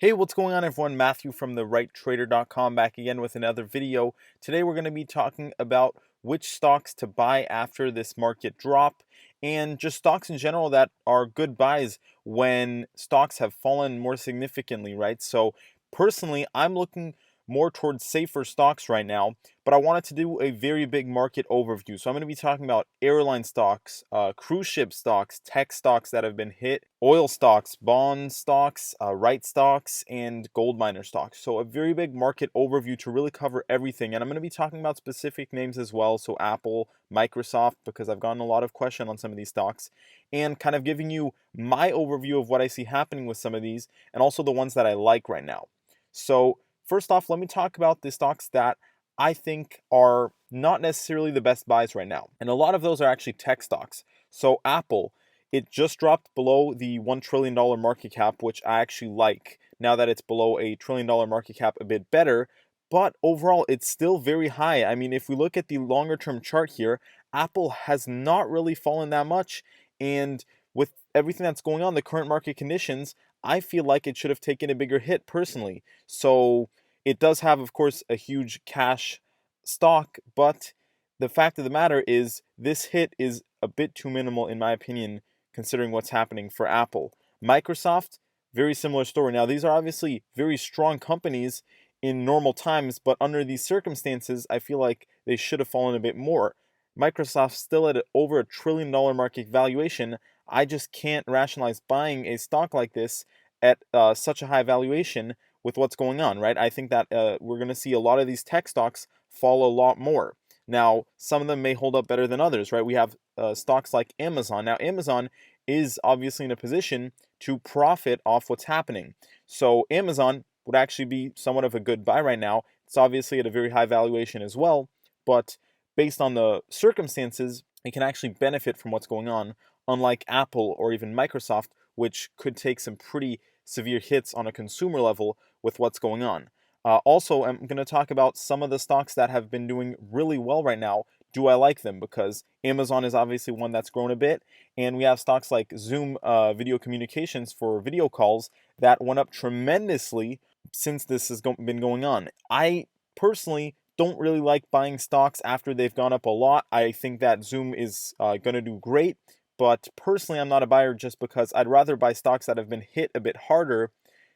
Hey, what's going on everyone? Matthew from therighttrader.com back again with another video. Today we're going to be talking about which stocks to buy after this market drop and just stocks in general that are good buys when stocks have fallen more significantly, right? So personally, I'm looking more towards safer stocks right now, but I wanted to do a very big market overview. So I'm going to be talking about airline stocks, cruise ship stocks, tech stocks that have been hit, oil stocks, bond stocks, reit stocks, and gold miner stocks. So a very big market overview to really cover everything. And I'm going to be talking about specific names as well. So Apple, Microsoft, because I've gotten a lot of questions on some of these stocks, and kind of giving you my overview of what I see happening with some of these, and also the ones that I like right now. So first off, let me talk about the stocks that I think are not necessarily the best buys right now. And a lot of those are actually tech stocks. So Apple, it just dropped below the $1 trillion market cap, which I actually like. Now that it's below a $1 trillion market cap, a bit better. But overall, it's still very high. I mean, if we look at the longer term chart here, Apple has not really fallen that much. And with everything that's going on, the current market conditions, I feel like it should have taken a bigger hit personally. So it does have, of course, a huge cash stock, but the fact of the matter is this hit is a bit too minimal in my opinion, considering what's happening for Apple. Microsoft, very similar story. Now, these are obviously very strong companies in normal times, but under these circumstances, I feel like they should have fallen a bit more. Microsoft's still at over $1 trillion market valuation. I just can't rationalize buying a stock like this at such a high valuation with what's going on, right? I think that we're going to see a lot of these tech stocks fall a lot more. Now, some of them may hold up better than others, right? We have stocks like Amazon. Now, Amazon is obviously in a position to profit off what's happening. So Amazon would actually be somewhat of a good buy right now. It's obviously at a very high valuation as well, but based on the circumstances, it can actually benefit from what's going on, unlike Apple or even Microsoft, which could take some pretty severe hits on a consumer level with what's going on. Also, I'm going to talk about some of the stocks that have been doing really well right now. Do I like them? Because Amazon is obviously one that's grown a bit, and we have stocks like Zoom video communications for video calls that went up tremendously since this has been going on. I personally don't really like buying stocks after they've gone up a lot. I think that Zoom is going to do great, but personally, I'm not a buyer just because I'd rather buy stocks that have been hit a bit harder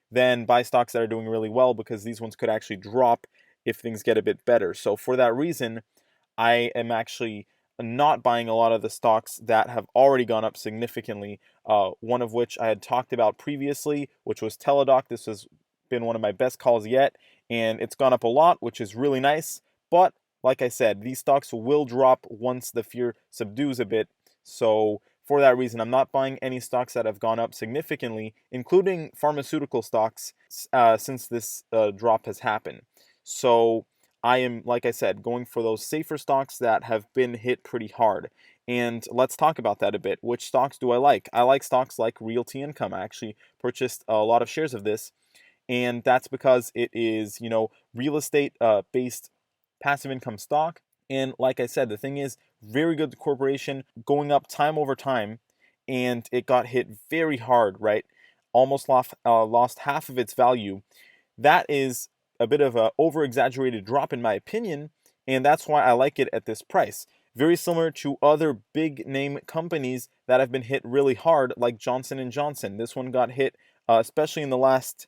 than buy stocks that are doing really well, because these ones could actually drop if things get a bit better. So for that reason, I am actually not buying a lot of the stocks that have already gone up significantly. One of which I had talked about previously, which was Teladoc. This has been one of my best calls yet, and it's gone up a lot, which is really nice. But like I said, these stocks will drop once the fear subdues a bit. So for that reason, I'm not buying any stocks that have gone up significantly, including pharmaceutical stocks, since this drop has happened. So I am, like I said, going for those safer stocks that have been hit pretty hard. And let's talk about that a bit. Which stocks do I like? I like stocks like Realty Income. I actually purchased a lot of shares of this, and that's because it is, real estate based passive income stock. And like I said, the thing is, very good corporation, going up time over time, and it got hit very hard, right? Almost lost half of its value. That is a bit of a over exaggerated drop in my opinion, and that's why I like it at this price. Very similar to other big name companies that have been hit really hard, like Johnson and Johnson. This one got hit, especially in the last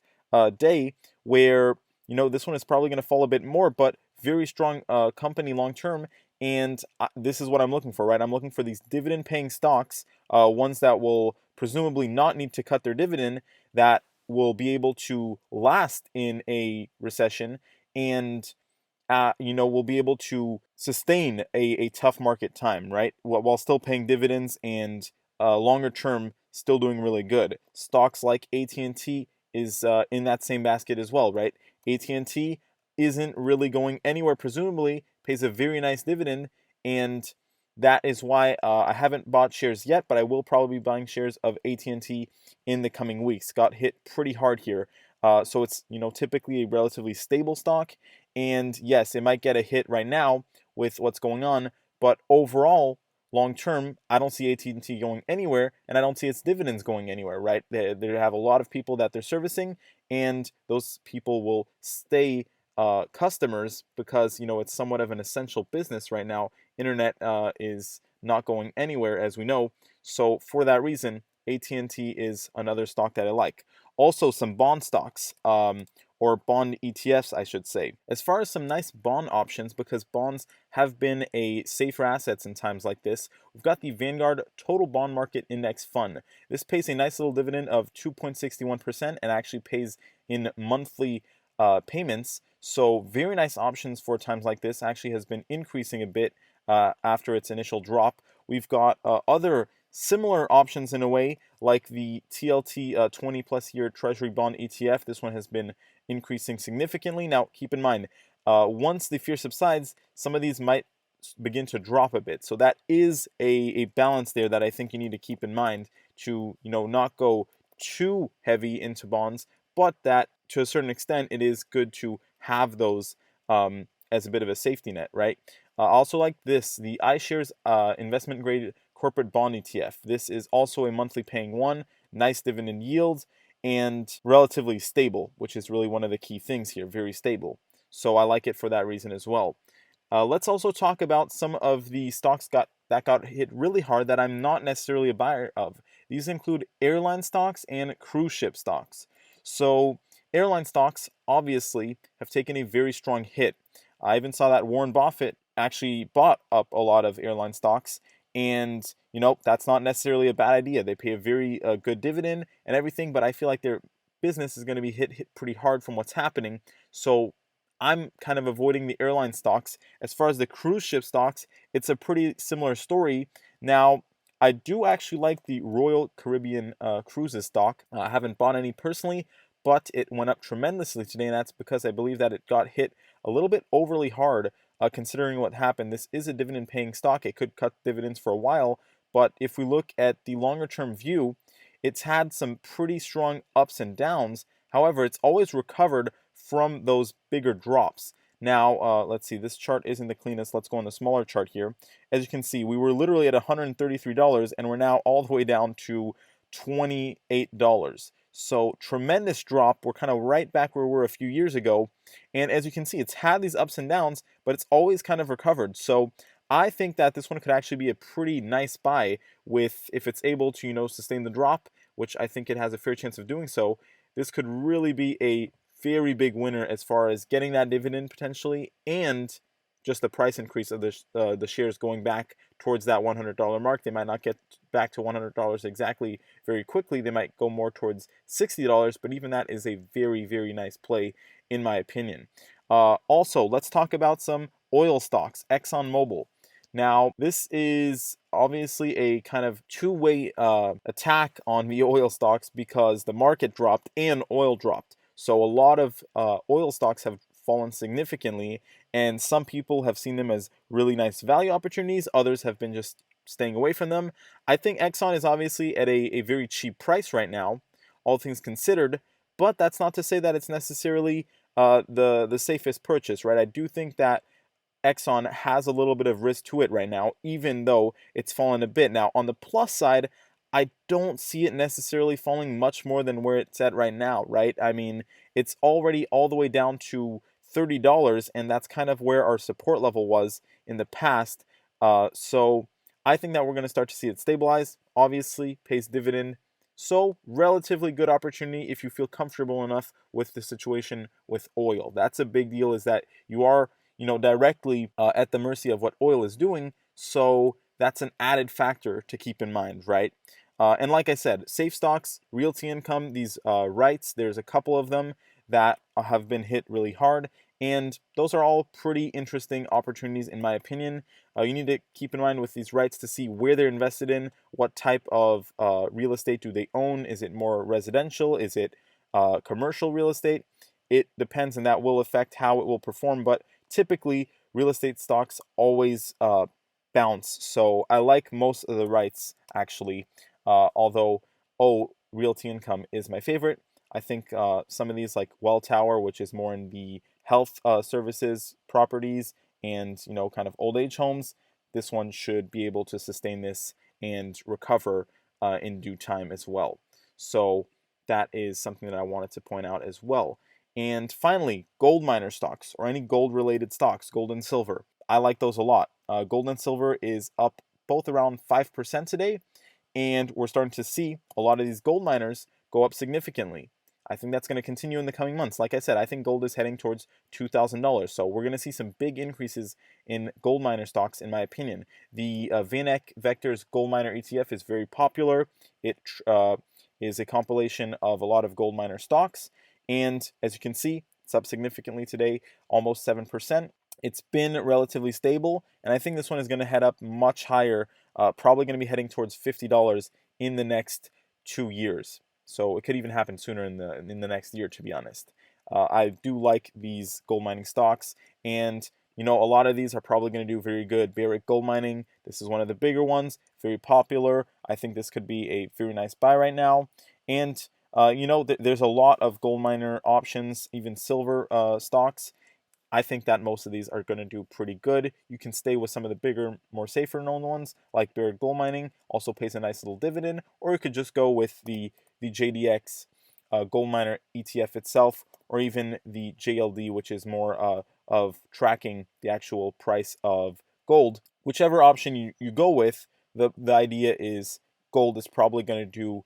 day, where this one is probably going to fall a bit more, but very strong company long term. And this is what I'm looking for, right? I'm looking for these dividend paying stocks, ones that will presumably not need to cut their dividend, that will be able to last in a recession, and will be able to sustain a tough market time, right? While still paying dividends, and longer term still doing really good. Stocks like AT&T is in that same basket as well, right? AT&T isn't really going anywhere, presumably pays a very nice dividend, and that is why I haven't bought shares yet, but I will probably be buying shares of AT&T in the coming weeks. Got hit pretty hard here. So it's typically a relatively stable stock, and yes, it might get a hit right now with what's going on, but overall, long term, I don't see AT&T going anywhere, and I don't see its dividends going anywhere, right? They have a lot of people that they're servicing, and those people will stay customers because it's somewhat of an essential business right now. Internet is not going anywhere, as we know. So for that reason, AT&T is another stock that I like. Also, some bond stocks. Or bond ETFs, I should say. As far as some nice bond options, because bonds have been a safer assets in times like this, we've got the Vanguard Total Bond Market Index Fund. This pays a nice little dividend of 2.61% and actually pays in monthly payments. So very nice options for times like this. Actually has been increasing a bit after its initial drop. We've got other similar options in a way, like the TLT 20 plus year Treasury Bond ETF. This one has been increasing significantly. Now, keep in mind, once the fear subsides, some of these might begin to drop a bit. So that is a balance there that I think you need to keep in mind to not go too heavy into bonds, but that to a certain extent it is good to have those as a bit of a safety net, right? Also like this, the iShares investment grade corporate bond ETF. This is also a monthly paying one, nice dividend yield, and relatively stable, which is really one of the key things here, very stable. So I like it for that reason as well. Let's also talk about some of the stocks that got hit really hard that I'm not necessarily a buyer of. These include airline stocks and cruise ship stocks. So airline stocks obviously have taken a very strong hit. I even saw that Warren Buffett actually bought up a lot of airline stocks, and that's not necessarily a bad idea. They pay a very good dividend and everything, but I feel like their business is going to be hit pretty hard from what's happening. So I'm kind of avoiding the airline stocks. As far as the cruise ship stocks, it's a pretty similar story. Now, I do actually like the Royal Caribbean Cruises stock. I haven't bought any personally, but it went up tremendously today, and that's because I believe that it got hit a little bit overly hard considering what happened. This is a dividend-paying stock. It could cut dividends for a while, but if we look at the longer-term view, it's had some pretty strong ups and downs. However, it's always recovered from those bigger drops. Now, let's see, this chart isn't the cleanest. Let's go on the smaller chart here. As you can see, we were literally at $133 and we're now all the way down to $28. So tremendous drop. We're kind of right back where we were a few years ago. And as you can see, it's had these ups and downs, but it's always kind of recovered. So I think that this one could actually be a pretty nice buy if it's able to, sustain the drop, which I think it has a fair chance of doing so. This could really be a very big winner as far as getting that dividend potentially, and just the price increase of the shares going back towards that $100 mark. They might not get back to $100 exactly very quickly. They might go more towards $60, but even that is a very, very nice play in my opinion. Also, let's talk about some oil stocks. ExxonMobil. Now, this is obviously a kind of two-way attack on the oil stocks because the market dropped and oil dropped. So a lot of oil stocks have fallen significantly, and some people have seen them as really nice value opportunities. Others have been just staying away from them. I think Exxon is obviously at a very cheap price right now, all things considered, but that's not to say that it's necessarily the safest purchase, right? I do think that Exxon has a little bit of risk to it right now, even though it's fallen a bit. Now, on the plus side, I don't see it necessarily falling much more than where it's at right now, right? I mean, it's already all the way down to $30, and that's kind of where our support level was in the past. So I think that we're going to start to see it stabilize. Obviously, pays dividend. So, relatively good opportunity if you feel comfortable enough with the situation with oil. That's a big deal, is that you are directly at the mercy of what oil is doing. So that's an added factor to keep in mind, right? And like I said, safe stocks, realty income, these REITs, there's a couple of them that have been hit really hard. And those are all pretty interesting opportunities in my opinion. You need to keep in mind with these REITs to see where they're invested in, what type of real estate do they own. Is it more residential? Is it commercial real estate? It depends, and that will affect how it will perform. But typically, real estate stocks always bounce. So I like most of the REITs actually, although realty income is my favorite. I think some of these like Welltower, which is more in the health services properties and kind of old age homes, this one should be able to sustain this and recover in due time as well. So that is something that I wanted to point out as well. And finally, gold miner stocks or any gold related stocks, gold and silver. I like those a lot. Gold and silver is up both around 5% today, and we're starting to see a lot of these gold miners go up significantly. I think that's going to continue in the coming months. Like I said, I think gold is heading towards $2,000. So we're going to see some big increases in gold miner stocks, in my opinion. The VanEck Vectors Gold Miner ETF is very popular. It is a compilation of a lot of gold miner stocks. And as you can see, it's up significantly today, almost 7%. It's been relatively stable, and I think this one is going to head up much higher, probably going to be heading towards $50 in the next 2 years. So it could even happen sooner in the next year, to be honest. I do like these gold mining stocks, and a lot of these are probably going to do very good. Barrick Gold Mining, this is one of the bigger ones, very popular. I think this could be a very nice buy right now. And there's a lot of gold miner options, even silver stocks. I think that most of these are going to do pretty good. You can stay with some of the bigger, more safer known ones, like Barrick Gold Mining, also pays a nice little dividend, or you could just go with the JDX Gold Miner ETF itself, or even the JLD, which is more of tracking the actual price of gold. Whichever option you go with, the idea is gold is probably going to do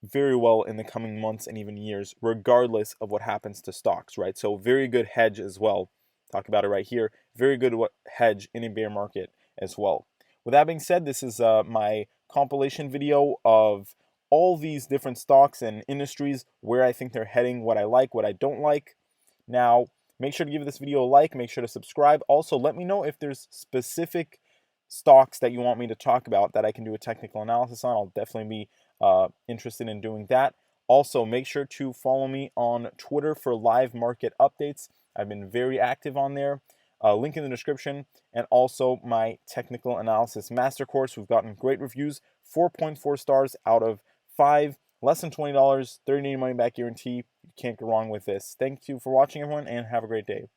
very well in the coming months and even years, regardless of what happens to stocks, right? So very good hedge as well. Talk about it right here. Very good hedge in a bear market as well. With that being said, this is my compilation video of all these different stocks and industries, where I think they're heading, what I like, what I don't like. Now, make sure to give this video a like, make sure to subscribe. Also, let me know if there's specific stocks that you want me to talk about that I can do a technical analysis on. I'll definitely be interested in doing that. Also, make sure to follow me on Twitter for live market updates. I've been very active on there. Link in the description, and also my technical analysis master course. We've gotten great reviews, 4.4 stars out of 5, less than $20, 30-day money back guarantee. You can't go wrong with this. Thank you for watching, everyone, and have a great day.